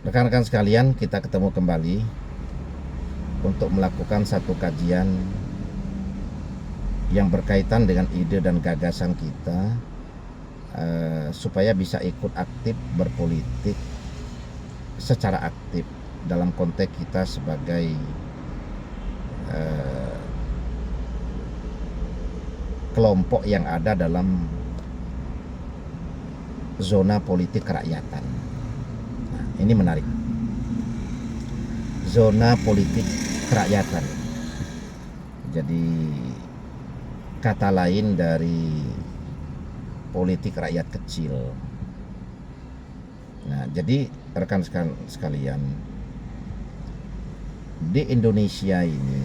Rekan-rekan sekalian, kita ketemu kembali untuk melakukan satu kajian yang berkaitan dengan ide dan gagasan kita supaya bisa ikut aktif berpolitik secara aktif dalam konteks kita sebagai kelompok yang ada dalam zona politik kerakyatan. Nah, ini menarik. Zona politik kerakyatan. Jadi kata lain dari politik rakyat kecil. Nah, jadi rekan sekalian, di Indonesia ini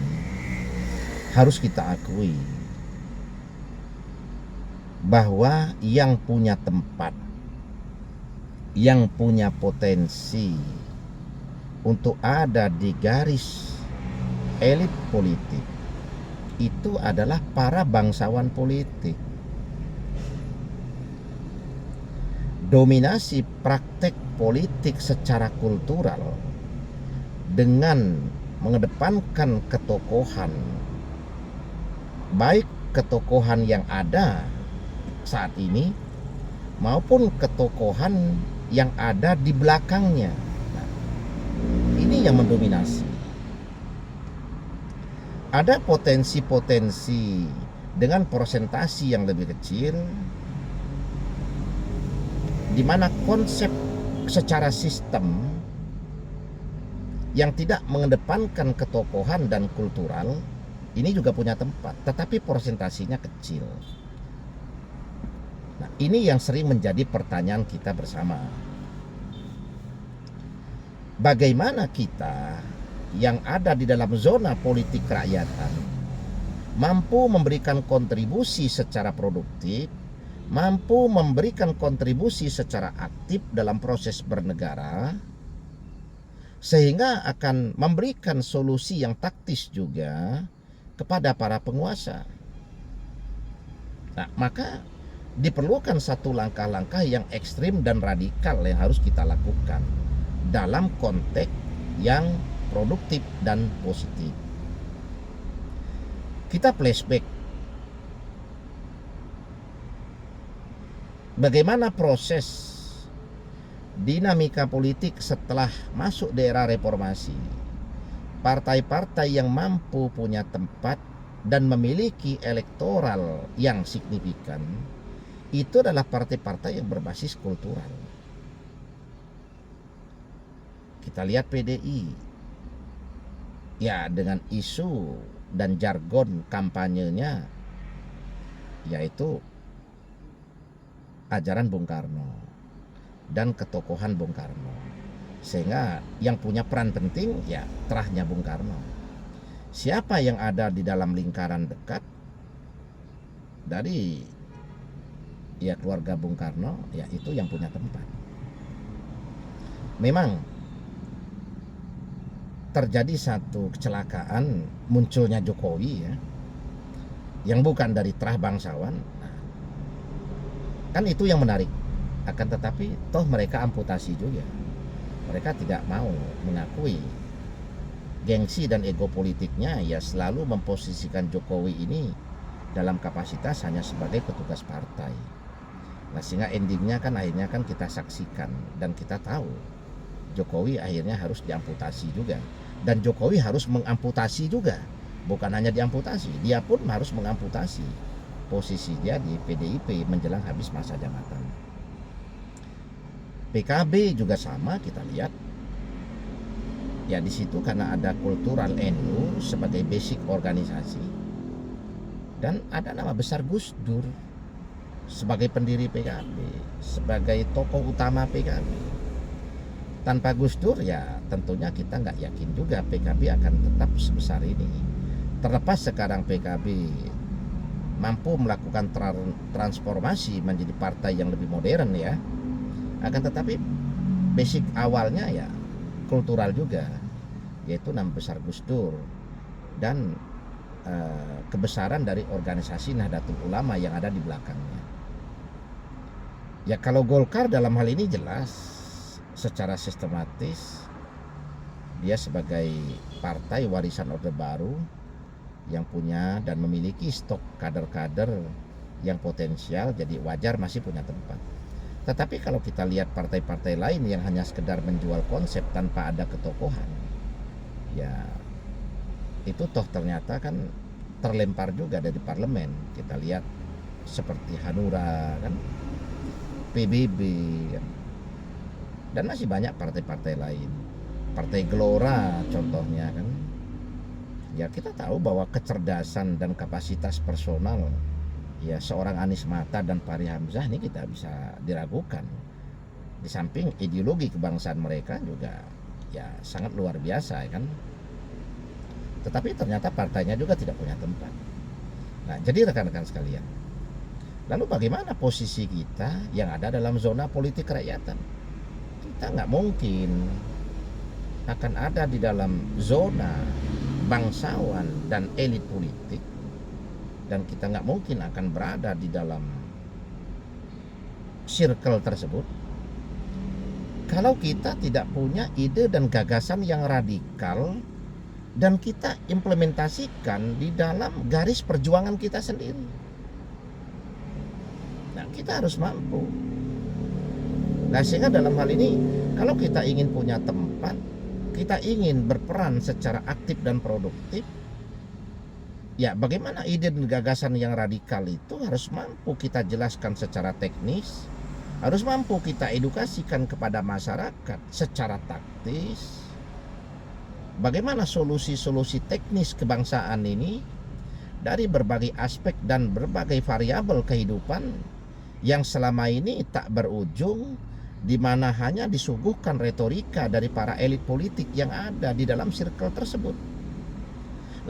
harus kita akui bahwa yang punya tempat, yang punya potensi untuk ada di garis elit politik itu adalah para bangsawan politik. Dominasi praktek politik secara kultural dengan mengedepankan ketokohan, baik ketokohan yang ada saat ini maupun ketokohan yang ada di belakangnya. Nah, ini yang mendominasi. Ada potensi-potensi dengan persentasi yang lebih kecil, di mana konsep secara sistem yang tidak mengedepankan ketokohan dan kultural ini juga punya tempat, tetapi persentasinya kecil. Nah, ini yang sering menjadi pertanyaan kita bersama. Bagaimana kita yang ada di dalam zona politik kerakyatan mampu memberikan kontribusi secara produktif, mampu memberikan kontribusi secara aktif dalam proses bernegara, sehingga akan memberikan solusi yang taktis juga kepada para penguasa. Nah, maka diperlukan satu langkah-langkah yang ekstrim dan radikal yang harus kita lakukan dalam konteks yang produktif dan positif. Kita flashback bagaimana proses dinamika politik setelah masuk di era reformasi. Partai-partai yang mampu punya tempat dan memiliki elektoral yang signifikan itu adalah partai-partai yang berbasis kultural. Kita lihat PDI, ya, dengan isu dan jargon kampanyenya yaitu ajaran Bung Karno dan ketokohan Bung Karno, sehingga yang punya peran penting ya terahnya Bung Karno. Siapa yang ada di dalam lingkaran dekat dari ya keluarga Bung Karno, ya itu yang punya tempat. Memang terjadi satu kecelakaan munculnya Jokowi ya, yang bukan dari terah bangsawan. Nah, kan itu yang menarik. Akan tetapi toh mereka amputasi juga. Mereka tidak mau mengakui gengsi dan ego politiknya, ya selalu memposisikan Jokowi ini dalam kapasitas hanya sebagai petugas partai. Nah, sehingga endingnya kan akhirnya kan kita saksikan dan kita tahu Jokowi akhirnya harus diamputasi juga. Dan Jokowi harus mengamputasi juga. Bukan hanya diamputasi, dia pun harus mengamputasi posisi dia di PDIP menjelang habis masa jabatan. PKB juga sama, kita lihat. Ya di situ karena ada kultural NU sebagai basic organisasi. Dan ada nama besar Gus Dur sebagai pendiri PKB, sebagai tokoh utama PKB. Tanpa Gus Dur ya tentunya kita nggak yakin juga PKB akan tetap sebesar ini. Terlepas sekarang PKB mampu melakukan transformasi menjadi partai yang lebih modern ya, akan tetapi basic awalnya ya kultural juga, yaitu nama besar Gus Dur dan kebesaran dari organisasi Nahdlatul Ulama yang ada di belakangnya. Ya kalau Golkar dalam hal ini jelas secara sistematis dia sebagai partai warisan Orde Baru yang punya dan memiliki stok kader-kader yang potensial, jadi wajar masih punya tempat. Tetapi kalau kita lihat partai-partai lain yang hanya sekedar menjual konsep tanpa ada ketokohan, ya itu toh ternyata kan terlempar juga dari parlemen. Kita lihat seperti Hanura kan, PBB kan, dan masih banyak partai-partai lain. Partai Gelora contohnya kan. Ya kita tahu bahwa kecerdasan dan kapasitas personal ya seorang Anies Mata dan Fahri Hamzah ini kita bisa diragukan. Di samping ideologi kebangsaan mereka juga ya sangat luar biasa ya kan. Tetapi ternyata partainya juga tidak punya tempat. Nah, jadi rekan-rekan sekalian, lalu bagaimana posisi kita yang ada dalam zona politik kerakyatan? Kita nggak mungkin akan ada di dalam zona bangsawan dan elit politik, dan kita nggak mungkin akan berada di dalam circle tersebut kalau kita tidak punya ide dan gagasan yang radikal dan kita implementasikan di dalam garis perjuangan kita sendiri. Nah, kita harus mampu. Nah, sehingga dalam hal ini kalau kita ingin punya tempat, kita ingin berperan secara aktif dan produktif, ya bagaimana ide dan gagasan yang radikal itu harus mampu kita jelaskan secara teknis, harus mampu kita edukasikan kepada masyarakat secara taktis. Bagaimana solusi-solusi teknis kebangsaan ini dari berbagai aspek dan berbagai variabel kehidupan yang selama ini tak berujung, di mana hanya disuguhkan retorika dari para elit politik yang ada di dalam circle tersebut.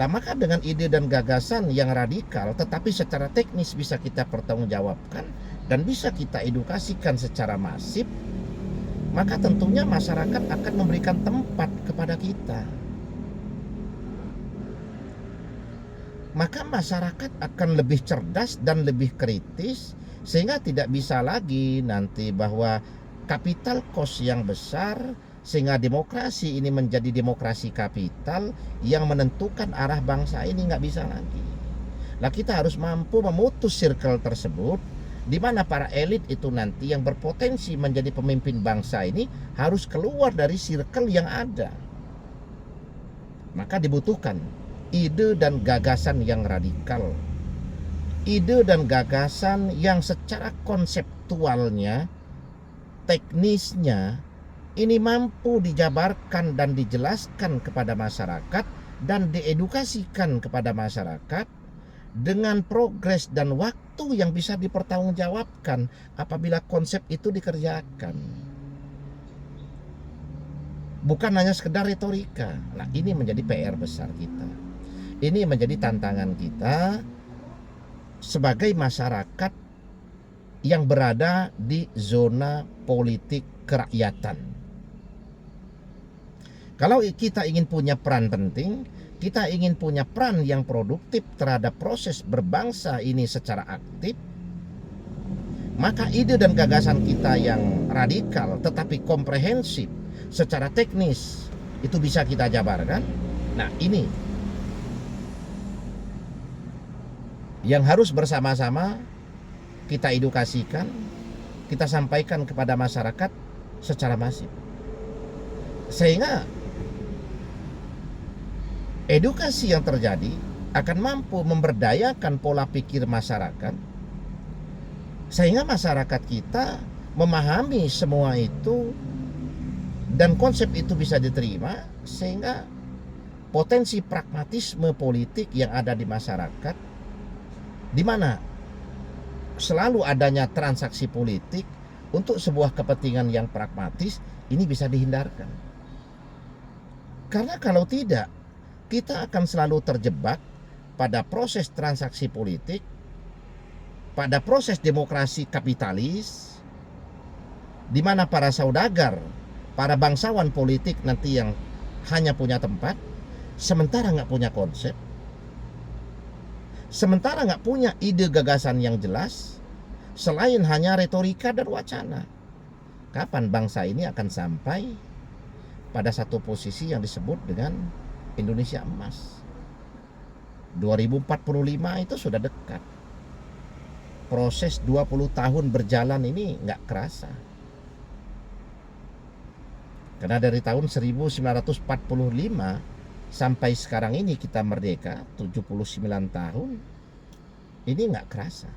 Lah maka dengan ide dan gagasan yang radikal tetapi secara teknis bisa kita pertanggungjawabkan dan bisa kita edukasikan secara masif, maka tentunya masyarakat akan memberikan tempat kepada kita. Maka masyarakat akan lebih cerdas dan lebih kritis, sehingga tidak bisa lagi nanti bahwa capital cost yang besar sehingga demokrasi ini menjadi demokrasi kapital yang menentukan arah bangsa ini, nggak bisa lagi. Nah, kita harus mampu memutus circle tersebut di mana para elit itu nanti yang berpotensi menjadi pemimpin bangsa ini harus keluar dari circle yang ada. Maka dibutuhkan ide dan gagasan yang radikal, ide dan gagasan yang secara konseptualnya, teknisnya ini mampu dijabarkan dan dijelaskan kepada masyarakat dan diedukasikan kepada masyarakat dengan progres dan waktu yang bisa dipertanggungjawabkan apabila konsep itu dikerjakan. Bukan hanya sekedar retorika. Nah, ini menjadi PR besar kita. Ini menjadi tantangan kita sebagai masyarakat yang berada di zona politik kerakyatan. Kalau kita ingin punya peran penting, kita ingin punya peran yang produktif terhadap proses berbangsa ini secara aktif, maka ide dan gagasan kita yang radikal tetapi komprehensif secara teknis itu bisa kita jabarkan. Nah, ini yang harus bersama-sama kita edukasikan, kita sampaikan kepada masyarakat secara masif, sehingga edukasi yang terjadi akan mampu memberdayakan pola pikir masyarakat, sehingga masyarakat kita memahami semua itu dan konsep itu bisa diterima, sehingga potensi pragmatisme politik yang ada di masyarakat, di mana selalu adanya transaksi politik untuk sebuah kepentingan yang pragmatis, ini bisa dihindarkan. Karena kalau tidak, kita akan selalu terjebak pada proses transaksi politik, pada proses demokrasi kapitalis, di mana para saudagar, para bangsawan politik nanti yang hanya punya tempat, sementara nggak punya konsep, sementara nggak punya ide gagasan yang jelas, selain hanya retorika dan wacana. kapan bangsa ini akan sampai pada satu posisi yang disebut dengan Indonesia emas. 2045 itu sudah dekat. Proses 20 tahun berjalan ini nggak kerasa. Karena dari tahun 1945 sampai sekarang ini kita merdeka 79 tahun, ini nggak kerasa.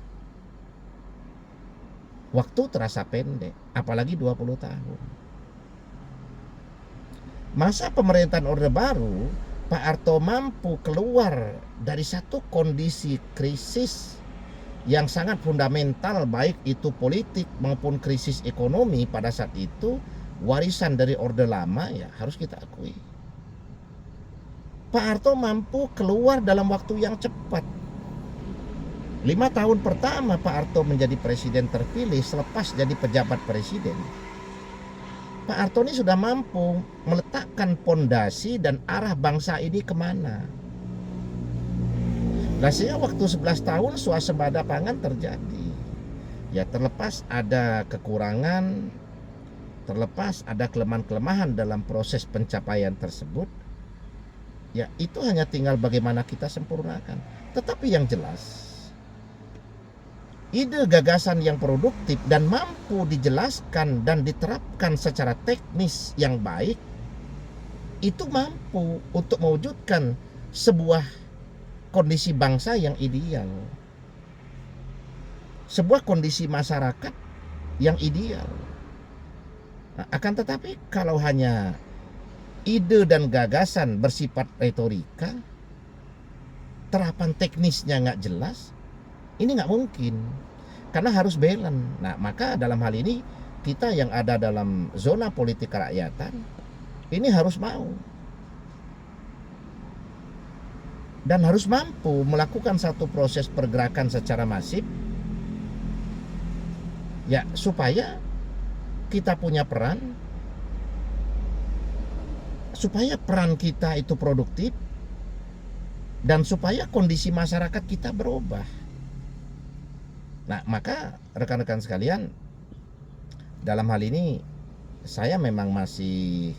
Waktu terasa pendek, apalagi 20 tahun. Masa pemerintahan Orde Baru, Pak Harto mampu keluar dari satu kondisi krisis yang sangat fundamental, baik itu politik maupun krisis ekonomi pada saat itu, warisan dari Orde Lama, ya harus kita akui. Pak Harto mampu keluar dalam waktu yang cepat. 5 tahun pertama Pak Harto menjadi presiden terpilih selepas jadi pejabat presiden, Pak Harto ini sudah mampu meletakkan pondasi dan arah bangsa ini kemana. Nah, sehingga waktu 11 tahun swasembada pangan terjadi. Ya, terlepas ada kekurangan, terlepas ada kelemahan-kelemahan dalam proses pencapaian tersebut, ya itu hanya tinggal bagaimana kita sempurnakan. Tetapi yang jelas, ide gagasan yang produktif dan mampu dijelaskan dan diterapkan secara teknis yang baik, itu mampu untuk mewujudkan sebuah kondisi bangsa yang ideal, sebuah kondisi masyarakat yang ideal. Nah, akan tetapi kalau hanya ide dan gagasan bersifat retorika, terapan teknisnya nggak jelas, ini nggak mungkin, karena harus balance. Nah, maka dalam hal ini kita yang ada dalam zona politik kerakyatan ini harus mau dan harus mampu melakukan satu proses pergerakan secara masif, ya supaya kita punya peran, supaya peran kita itu produktif, dan supaya kondisi masyarakat kita berubah. Nah, maka rekan-rekan sekalian, dalam hal ini saya memang masih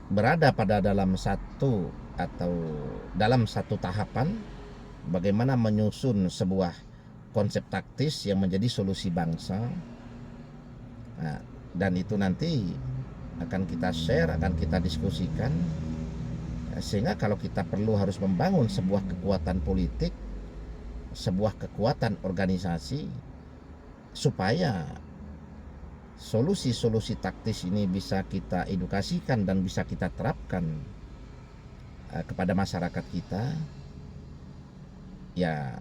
berada pada dalam satu tahapan bagaimana menyusun sebuah konsep taktis yang menjadi solusi bangsa. Nah, dan itu nanti akan kita share, akan kita diskusikan, sehingga kalau kita perlu harus membangun sebuah kekuatan politik, sebuah kekuatan organisasi, supaya solusi-solusi taktis ini bisa kita edukasikan dan bisa kita terapkan kepada masyarakat kita, ya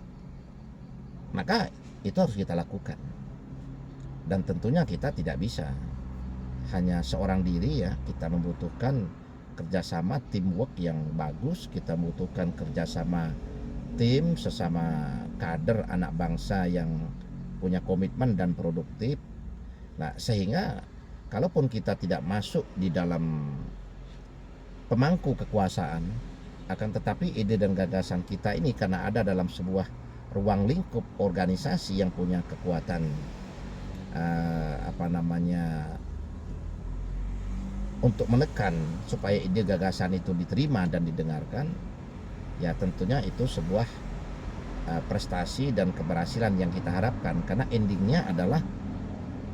maka itu harus kita lakukan. Dan tentunya kita tidak bisa hanya seorang diri, ya kita membutuhkan kerjasama, teamwork yang bagus, kita membutuhkan kerjasama tim sesama kader anak bangsa yang punya komitmen dan produktif. Nah, sehingga kalaupun kita tidak masuk di dalam pemangku kekuasaan, akan tetapi ide dan gagasan kita ini karena ada dalam sebuah ruang lingkup organisasi yang punya kekuatan untuk menekan supaya ide gagasan itu diterima dan didengarkan, ya tentunya itu sebuah prestasi dan keberhasilan yang kita harapkan, karena endingnya adalah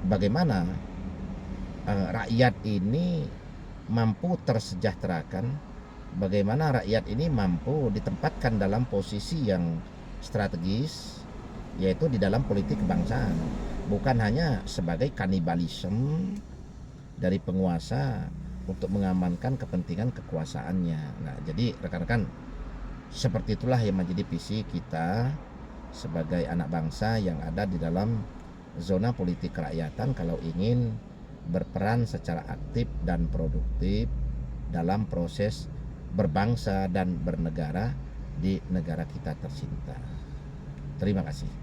bagaimana rakyat ini mampu tersejahterakan, bagaimana rakyat ini mampu ditempatkan dalam posisi yang strategis, yaitu di dalam politik kebangsaan, bukan hanya sebagai kanibalisme dari penguasa untuk mengamankan kepentingan kekuasaannya. Nah, jadi rekan-rekan, seperti itulah yang menjadi visi kita sebagai anak bangsa yang ada di dalam zona politik kerakyatan kalau ingin berperan secara aktif dan produktif dalam proses berbangsa dan bernegara di negara kita tercinta. Terima kasih.